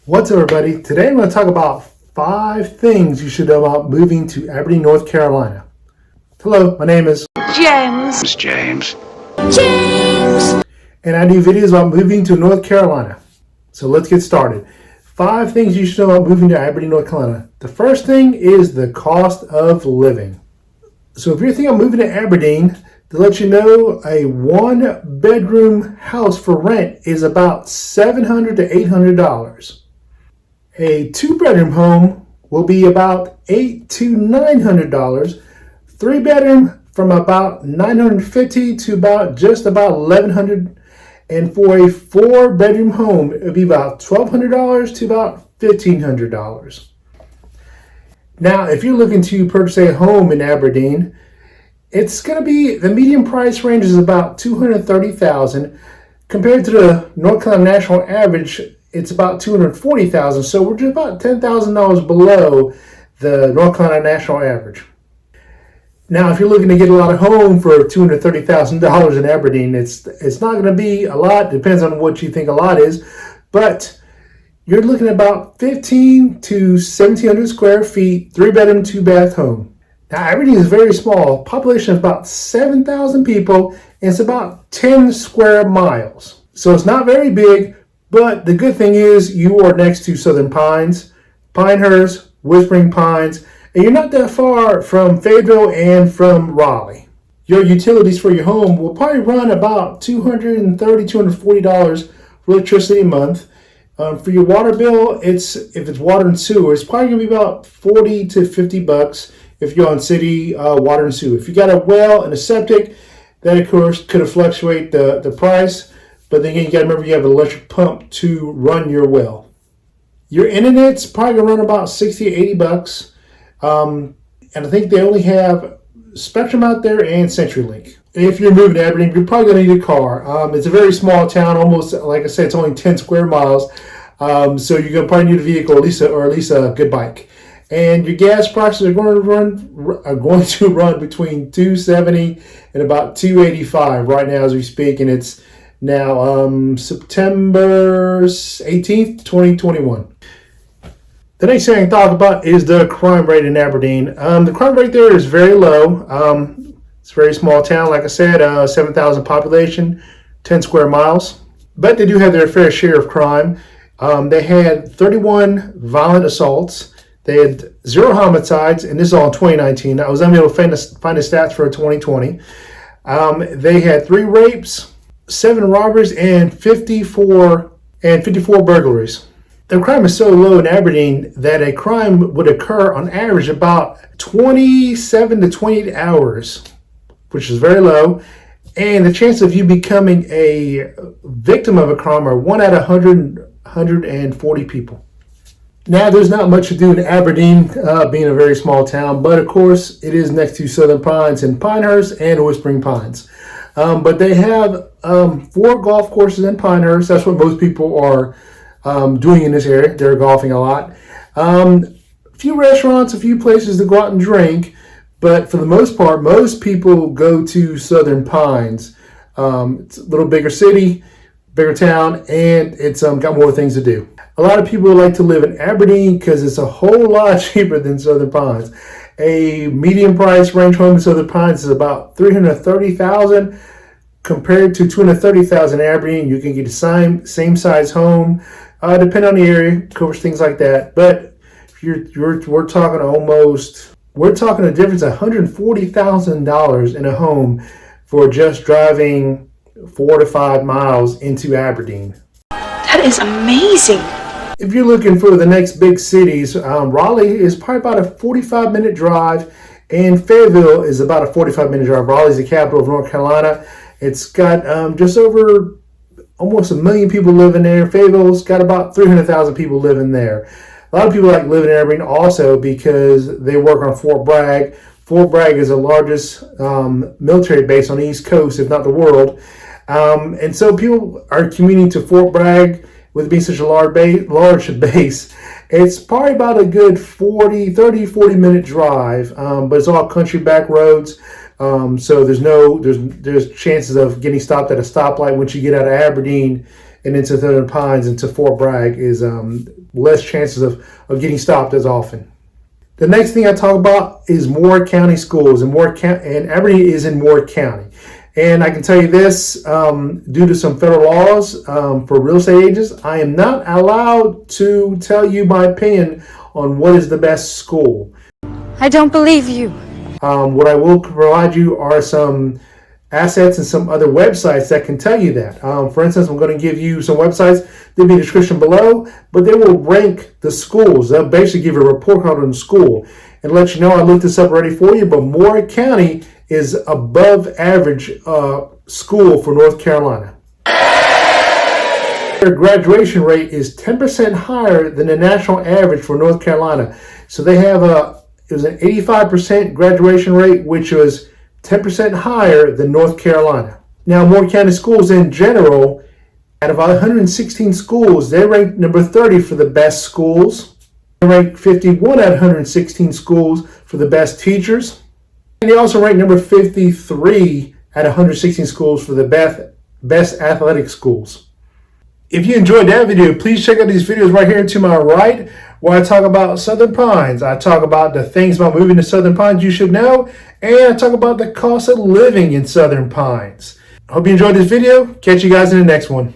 What's up, everybody? Today I'm going to talk about 5 things you should know about moving to Aberdeen, North Carolina. Hello, my name is James. And I do videos about moving to North Carolina. So let's get started. 5 things you should know about moving to Aberdeen, North Carolina. The first thing is the cost of living. So if you're thinking of moving to Aberdeen, to let you know, a 1-bedroom house for rent is about $700 to $800. A 2-bedroom home will be about $800 to $900. 3-bedroom from about $950 to about $1,100. And for a 4-bedroom home, it would be about $1,200 to about $1,500. Now, if you're looking to purchase a home in Aberdeen, it's going to be, the median price range is about $230,000. Compared to the North Carolina national average, it's about $240,000. So we're just about $10,000 below the North Carolina national average. Now, if you're looking to get a lot of home for $230,000 in Aberdeen, it's not going to be a lot. Depends on what you think a lot is, but you're looking at about 15 to 1,700 square feet, 3-bedroom, 2-bath home. Now, Aberdeen is very small. Population is about 7,000 people, and it's about 10 square miles. So it's not very big, but the good thing is you are next to Southern Pines, Pinehurst, Whispering Pines, and you're not that far from Fayetteville and from Raleigh. Your utilities for your home will probably run about $230, $240 for electricity a month. For your water bill, if it's water and sewer, it's probably going to be about $40 to $50 if you're on city water and sewer. If you got a well and a septic, that of course could fluctuate the price, but then again, you got to remember you have an electric pump to run your well. Your internet's probably going to run about $60 to $80. And I think they only have Spectrum out there and CenturyLink. If you're moving to Aberdeen, you're probably going to need a car. It's a very small town, almost like I said, it's only 10 square miles. So you're going to probably need a vehicle, or at least a good bike. And your gas prices are going to run between $2.70 and about $2.85 right now as we speak, and it's now September 18th, 2021. The next thing I can talk about is the crime rate in Aberdeen. The crime rate there is very low. It's a very small town, like I said, 7,000 population, 10 square miles. But they do have their fair share of crime. They had 31 violent assaults. They had 0 homicides, and this is all in 2019. I was unable to find the stats for 2020. They had 3 rapes, 7 robberies, and 54 burglaries. The crime is so low in Aberdeen that a crime would occur on average about 27 to 28 hours, which is very low. And the chance of you becoming a victim of a crime are 1 out of 140 people. Now, there's not much to do in Aberdeen, being a very small town, but of course, it is next to Southern Pines and Pinehurst and Whispering Pines. But they have 4 golf courses in Pinehurst. That's what most people are doing in this area. They're golfing a lot. A few restaurants, a few places to go out and drink, but for the most part, most people go to Southern Pines. It's a little bigger city, bigger town, and it's got more things to do. A lot of people like to live in Aberdeen because it's a whole lot cheaper than Southern Pines. A medium price range home in Southern Pines is about $330,000 compared to $230,000 in Aberdeen. You can get the same size home, depending on the area, of course, things like that. But we're talking a difference of $140,000 in a home for just driving 4 to 5 miles into Aberdeen. That is amazing. If you're looking for the next big cities, Raleigh is probably about a 45-minute drive, and Fayetteville is about a 45-minute drive. Raleigh is the capital of North Carolina. It's got just over almost 1 million people living there. Fayetteville's got about 300,000 people living there. A lot of people like living in Aberdeen also because they work on Fort Bragg. Fort Bragg is the largest military base on the East Coast, if not the world. And so people are commuting to Fort Bragg with it being such a large base. It's probably about a good 40 minute drive, but it's all country back roads. So there's chances of getting stopped at a stoplight once you get out of Aberdeen and into Southern Pines into Fort Bragg is less chances of getting stopped as often. The next thing I talk about is Moore County schools, and Aberdeen is in Moore County. And I can tell you this, due to some federal laws for real estate agents, I am not allowed to tell you my opinion on what is the best school. I don't believe you. What I will provide you are some assets and some other websites that can tell you that. For instance, I'm going to give you some websites. There'll be a description below, but they will rank the schools. They'll basically give you a report card on the school and let you know. I looked this up already for you, but Moore County is above average school for North Carolina. Their graduation rate is 10% higher than the national average for North Carolina. So they have it was an 85% graduation rate, which was 10% higher than North Carolina. Now, Moore County schools in general, out of 116 schools, they ranked number 30 for the best schools. They ranked 51 out of 116 schools for the best teachers. And they also ranked number 53 out of 116 schools for the best athletic schools. If you enjoyed that video, please check out these videos right here to my right, where I talk about Southern Pines. I talk about the things about moving to Southern Pines you should know, and I talk about the cost of living in Southern Pines. I hope you enjoyed this video. Catch you guys in the next one.